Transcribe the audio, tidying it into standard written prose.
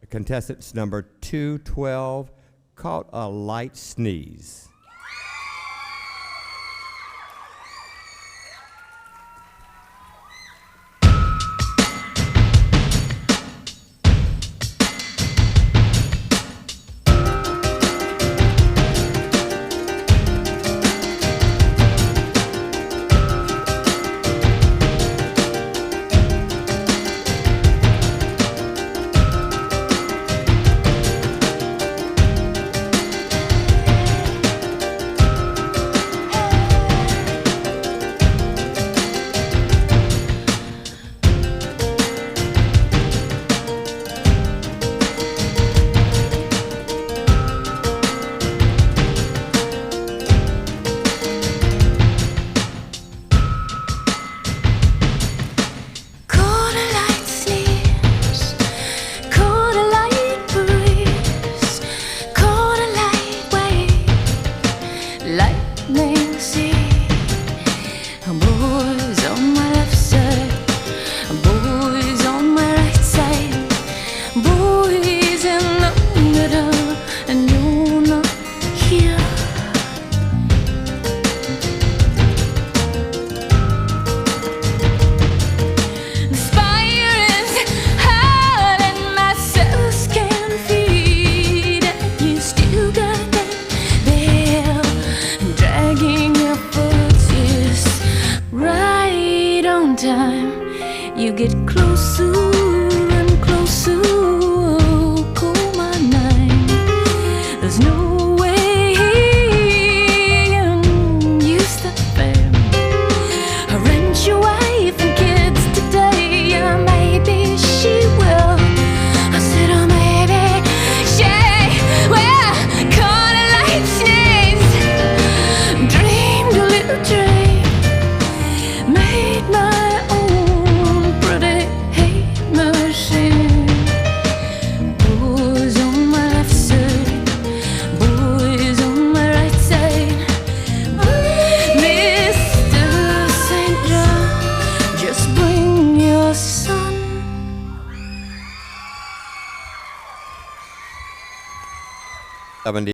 Contestants number 212 caught a light sneeze. Lightning see boys on my left side, boys on my right side, boys in the middle, and you're not here. The fire is hot and my cells can feed, and you still got that bell dragging your foot right on time. You get closer and closer, call my name. There's no way you can use the fame. Arrange your wife and kids today, yeah, maybe she will. I said, oh, maybe she will. Caught a light sneeze, dreamed a little dream, made my own pretty hate machine. Boys on my left side, boys on my right side. Mr. St. John, just bring your son. 70